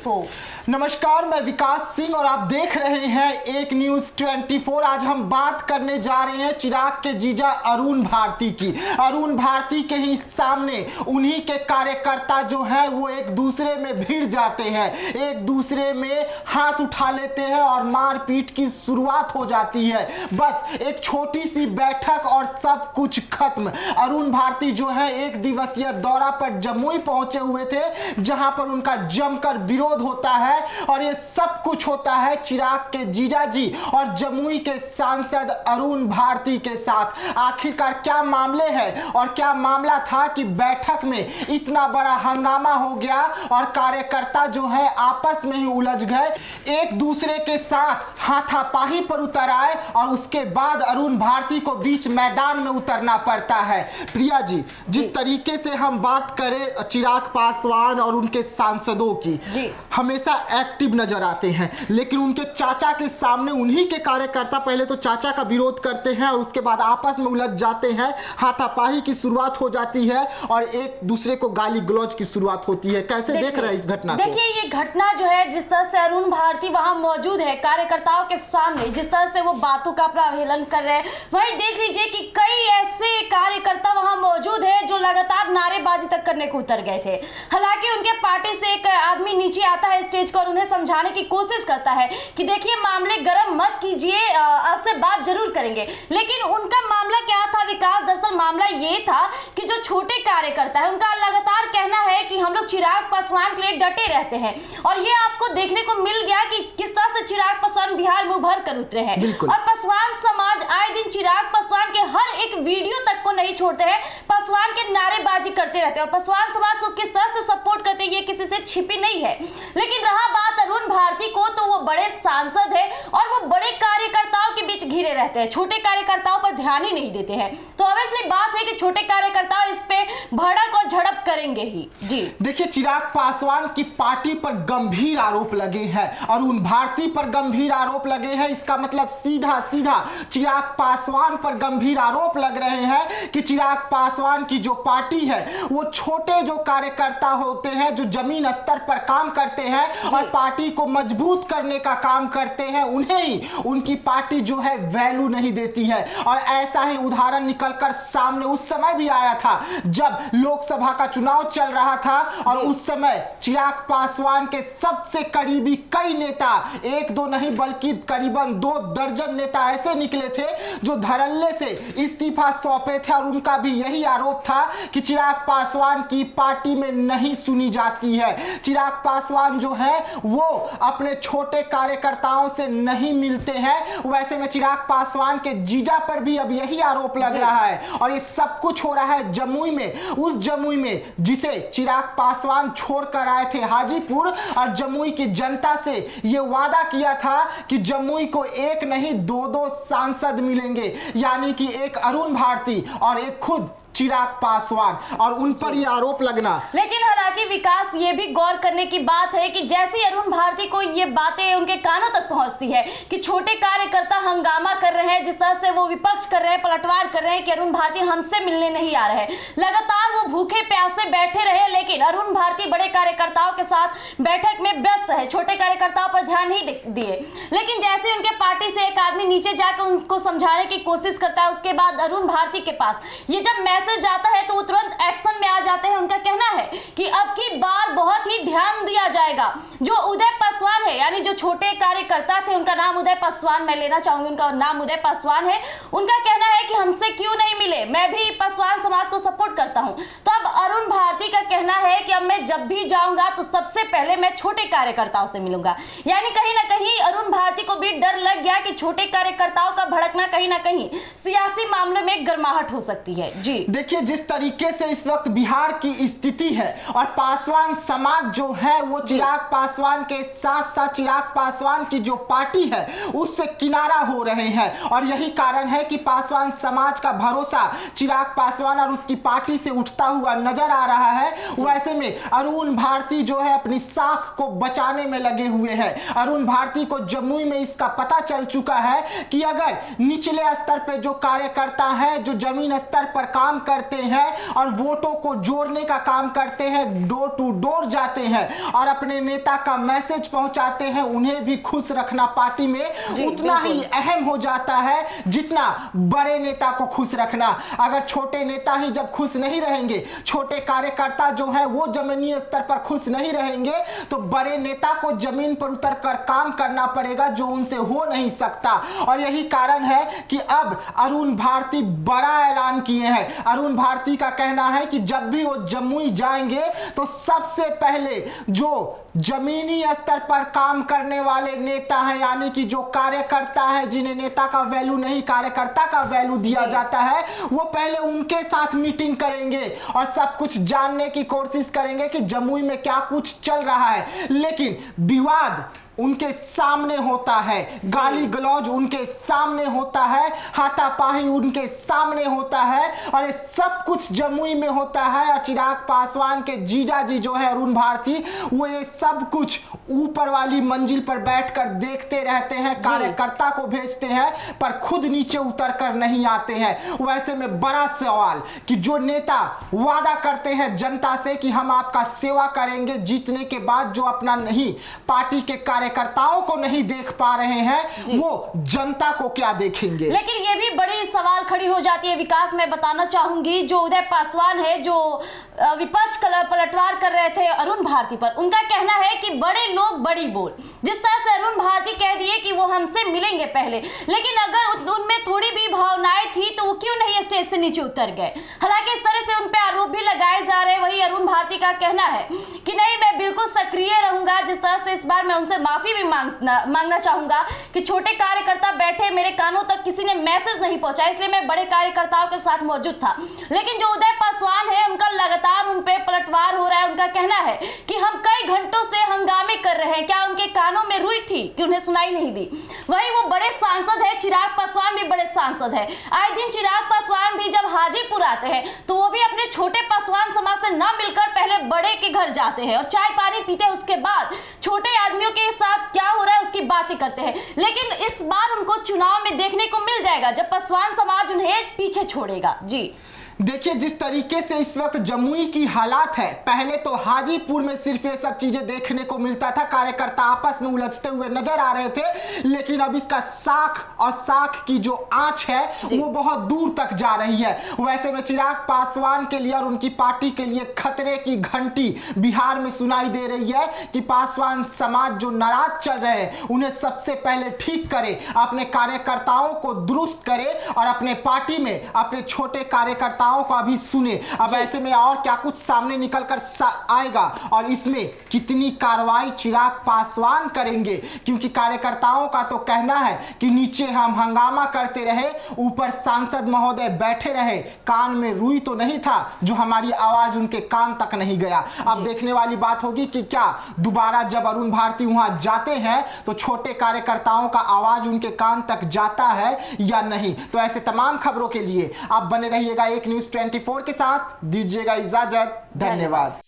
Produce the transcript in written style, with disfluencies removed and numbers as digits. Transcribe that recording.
24। नमस्कार, मैं विकास सिंह और आप देख रहे हैं एक न्यूज 24। आज हम बात करने जा रहे हैं चिराग के जीजा अरुण भारती की। अरुण भारती के ही सामने उन्हीं के कार्यकर्ता जो है वो एक दूसरे में भिड़ जाते हैं, एक दूसरे में हाथ उठा लेते हैं और मारपीट की शुरुआत हो जाती है। बस एक छोटी सी बैठक और सब कुछ खत्म। अरुण भारती जो है एक दिवसीय दौरा पर जमुई पहुंचे हुए थे, जहां पर उनका जमकर विरोध होता है और ये सब कुछ होता है चिराग के जीजाजी और जमुई के सांसद अरुण भारती के साथ। आखिरकार क्या मामले हैं और क्या मामला था कि बैठक में इतना बड़ा हंगामा हो गया और कार्यकर्ता जो है आपस में ही उलझ गए, एक दूसरे के साथ हाथापाई पर उतर आए और उसके बाद अरुण भारती को बीच मैदान में उतरना पड़ता है। प्रिया जी, जिस तरीके से हम बात करें चिराग पासवान और उनके सांसदों की, हमेशा एक्टिव नजर आते हैं, लेकिन उनके चाचा के सामने उन्हीं के कार्यकर्ता पहले तो चाचा का विरोध करते हैं और उसके बाद आपस में उलझ जाते हैं, हाथापाई की शुरुआत हो जाती है और एक दूसरे को गाली गलौज की शुरुआत होती है। कैसे देख रहे हैं इस घटना को? देखिए, ये घटना जो है, जिस तरह से अरुण भारती वहां मौजूद है कार्यकर्ताओं के सामने, जिस तरह से वो बातों का अवहेलन कर रहे हैं, वहीं देख लीजिए कि कई ऐसे कार्यकर्ता वहां मौजूद है जो लगातार नारेबाजी तक करने को उतर गए थे। हालांकि उनके पार्टी से एक आदमी नीचे आता है स्टेज को और उन्हें समझाने की कोशिश करता है कि देखिए मामले गर्म मत कीजिए, आपसे बात जरूर करेंगे। लेकिन उनका मामला क्या था विकास? दरअसल मामला ये था कि जो छोटे कार्यकर्ता है उनका लगातार कहना है कि हम लोग चिराग पासवान के लिए डटे रहते हैं और ये आपको देखने को मिल गया कि किस तरह से चिराग पासवान बिहार में उभर कर उतरे हैं। और पासवान समाज आए दिन चिराग पासवान के हर एक वीडियो तक को नहीं छोड़ते हैं, पासवान के नारेबाजी करते रहते हैं और पासवान समाज को किस तरह से सपोर्ट करते हैं ये किसी से छिपी नहीं है। लेकिन रहा बात अरुण भारती को, तो वो बड़े सांसद है और वो बड़े कार्यकर्ताओं के बीच घिरे रहते हैं, छोटे कार्यकर्ताओं पर ध्यान ही नहीं देते हैं। तो ऑब्वियसली बात है कि छोटे कार्यकर्ता इस पे भड़क और झड़प करेंगे ही। जी देखिए, चिराग पासवान की पार्टी पर गंभीर आरोप लगे हैं, अरुण भारती पर गंभीर आरोप लगे हैं। इसका मतलब सीधा सीधा चिराग पासवान पर गंभीर आरोप लग रहे हैं कि चिराग पासवान की जो पार्टी है वो छोटे जो कार्यकर्ता होते हैं, जो जमीन स्तर पर काम करते हैं और पार्टी को मजबूत करने का काम करते हैं, उन्हें ही उनकी पार्टी जो है वैल्यू नहीं देती है। और ऐसा ही उदाहरण निकलकर सामने उस समय भी आया था जब लोकसभा का चुनाव चल रहा था और उस समय चिराग पासवान के सबसे करीबी कई नेता, एक दो नहीं बल्कि करीबन 2 दर्जन नेता ऐसे निकले थे जो धड़ल्ले से इस्तीफा सौंपे थे और उनका भी यही आरोप था कि चिराग पासवान की पार्टी में नहीं सुनी जाती है। चिराग पासवान जो है वो अपने छोटे कार्यकर्ताओं से नहीं मिलते हैं। वैसे में चिराग पासवान के जीजा पर भी अब यही आरोप लग रहा है और ये सब कुछ हो रहा है जमुई में, उस जमुई में जिसे चिराग पासवान छोड़कर आए थे हाजीपुर और जमुई की जनता से ये वादा किया था कि जमुई को एक नहीं 2-2 सांसद मिलेंगे, यानी कि एक अरुण भारती और एक खुद चिराग पासवान, और उन पर ये आरोप लगना। लेकिन हालांकि विकास ये भी गौर करने की बात है कि जैसे अरुण भारती को ये बातें उनके कानों तक पहुंचती है कि छोटे कार्यकर्ता हंगामा कर रहे हैं, जिस तरह से वो विपक्ष कर रहे हैं, पलटवार कर रहे हैं कि अरुण भारती हमसे मिलने नहीं आ रहे हैं, लगातार वो भूखे प्यासे बैठे रहे, लेकिन अरुण भारती बड़े कार्यकर्ताओं के साथ बैठक में व्यस्त है, छोटे कार्यकर्ताओं पर ध्यान नहीं दिए। लेकिन जैसे उनके पार्टी से एक आदमी नीचे जाकर उनको समझाने की कोशिश करता है, उसके बाद अरुण भारती के पास ये जब जाता है तो वो तुरंत एक्शन में आ जाते हैं। उनका कहना है कि अब की बार बहुत ही ध्यान दिया जाएगा। जो उदय पासवान है, यानी जो छोटे कार्यकर्ता थे, उनका नाम उदय पासवान, मैं लेना चाहूंगी, उनका नाम उदय पासवान है। उनका कहना है कि हमसे क्यों नहीं मिले, मैं भी पासवान समाज को सपोर्ट करता हूं। तो अब अरुण भारती का कहना है कि अब मैं जब भी जाऊंगा तो सबसे पहले मैं छोटे कार्यकर्ताओं से मिलूंगा। यानी कहीं ना कहीं अरुण भारती को भी डर लग गया कि छोटे कार्यकर्ताओं का भड़कना कहीं ना कहीं सियासी मामले में गर्माहट हो सकती है। जी देखिए, जिस तरीके से इस वक्त बिहार की स्थिति है और पासवान समाज जो है वो चिराग पासवान के साथ साथ चिराग पासवान की जो पार्टी है उससे किनारा हो रहे हैं और यही कारण है कि पासवान समाज का भरोसा चिराग पासवान और उसकी पार्टी से उठता हुआ नजर आ रहा है। वैसे में अरुण भारती जो है अपनी साख को बचाने में लगे हुए हैं। अरुण भारती को जमुई में इसका पता चल चुका है कि अगर निचले स्तर पे जो कार्यकर्ता है, जो जमीन स्तर पर काम करते हैं और वोटों को जोड़ने का काम करते हैं, डोर टू डोर जाते हैं और अपने नेता का मैसेज पहुंचाते हैं। उन्हें भी खुश रखना पार्टी में उतना ही अहम हो जाता है जितना बड़े नेता को खुश रखना। अगर छोटे नेता ही जब खुश नहीं रहेंगे, छोटे कार्यकर्ता जो है वो जमीनी स्तर पर खुश नहीं रहेंगे, तो बड़े नेता को जमीन पर उतरकर काम करना पड़ेगा, जो उनसे हो नहीं सकता। और यही कारण है कि अब अरुण भारती बड़ा ऐलान किए हैं। अरुण भारती का कहना है कि जब भी वो जमुई जाएंगे तो सबसे पहले जो जमीनी स्तर पर काम करने वाले नेता हैं, यानी कि जो कार्यकर्ता है, जिन्हें नेता का वैल्यू नहीं कार्यकर्ता का वैल्यू दिया जाता है, वो पहले उनके साथ मीटिंग करेंगे और सब कुछ जानने की कोशिश करेंगे कि जमुई में क्या कुछ चल रहा है। लेकिन विवाद उनके सामने होता है, गाली गलौज उनके सामने होता है, हाथापाई उनके सामने होता है और ये सब कुछ जमुई में होता है। और चिराग पासवान के जीजा जी जो है अरुण भारती, वो ये सब कुछ ऊपर वाली मंजिल पर बैठकर देखते रहते हैं, कार्यकर्ता को भेजते हैं पर खुद नीचे उतर कर नहीं आते हैं। वैसे में बड़ा सवाल कि जो नेता वादा करते हैं जनता से कि हम आपका सेवा करेंगे, जीतने के बाद जो अपना नहीं पार्टी के कार्यकर्ताओं को नहीं देख पा रहे हैं, वो जनता को क्या देखेंगे। लेकिन ये भी बड़ी सवाल खड़ी हो जाती है विकास। मैं बताना चाहूंगी जो उदय पासवान है, जो विपक्ष पलटवार कर रहे थे अरुण भारती पर, उनका कहना है कि बड़े लोग बड़ी बोल। जिस तरह से अरुण भारती कह दिए कि वो हमसे मिलेंगे पहले, लेकिन अगर उनमें थोड़ी भी भावनाएं थी तो वो क्यों नहीं स्टेज से नीचे उतर गए। हालांकि इस तरह से उन पे आरोप भी लगाए जा रहे हैं। वही अरुण भारती का कहना है कि नहीं, मैं बिल्कुल सक्रिय रहूंगा। जिस तरह से इस बार मैं उनसे माफी भी मांगना चाहूंगा कि छोटे कार्यकर्ता बैठे, मेरे कानों तक किसी ने मैसेज नहीं पहुंचा, इसलिए मैं बड़े कार्यकर्ताओं के साथ मौजूद था। लेकिन जो उदय पासवान है, उनका लगातार उन पे पलटवार हो रहा है। उनका कहना है कि हम कई घंटों से हंगामे कर रहे हैं, क्या उनके कानों में रुई थी कि उन्हें सुनाई नहीं दी। वही वो बड़े सांसद है, चिराग पासवान भी बड़े सांसद है। आए दिन चिराग पासवान भी जब हाजीपुर आते हैं तो वो भी अपने छोटे पासवान समाज से न मिलकर पहले बड़े के घर जाते हैं और चाय पानी पीते हैं, उसके बाद छोटे आदमियों के साथ क्या हो रहा है उसकी बातें करते हैं। लेकिन इस बार उनको चुनाव में देखने को मिल जाएगा जब पासवान समाज उन्हें पीछे छोड़ेगा। जी देखिए, जिस तरीके से इस वक्त जमुई की हालात है, पहले तो हाजीपुर में सिर्फ ये सब चीजें देखने को मिलता था, कार्यकर्ता आपस में उलझते हुए नजर आ रहे थे। लेकिन अब इसका साख और साख की जो आंच है वो बहुत दूर तक जा रही है। वैसे में चिराग पासवान के लिए और उनकी पार्टी के लिए खतरे की घंटी बिहार में सुनाई दे रही है कि पासवान समाज जो नाराज चल रहे हैं उन्हें सबसे पहले ठीक करे, अपने कार्यकर्ताओं को दुरुस्त करे और अपने पार्टी में अपने छोटे कार्यकर्ता का भी सुने। अब ऐसे में और क्या कुछ सामने निकलकर आएगा और इसमें कितनी कार्रवाई चिराग पासवान करेंगे, क्योंकि कार्यकर्ताओं का तो कहना है कि नीचे हम हंगामा करते रहे, ऊपर सांसद महोदय बैठे रहे, कान में रुई तो नहीं था जो हमारी आवाज उनके कान तक नहीं गया। अब देखने वाली बात होगी कि क्या दोबारा जब अरुण भारती वहां जाते हैं तो छोटे कार्यकर्ताओं का आवाज उनके कान तक जाता है या नहीं। तो ऐसे तमाम खबरों के लिए आप बने रहिएगा एक न्यूज़ 24 के साथ। दीजिएगा इजाजत, धन्यवाद।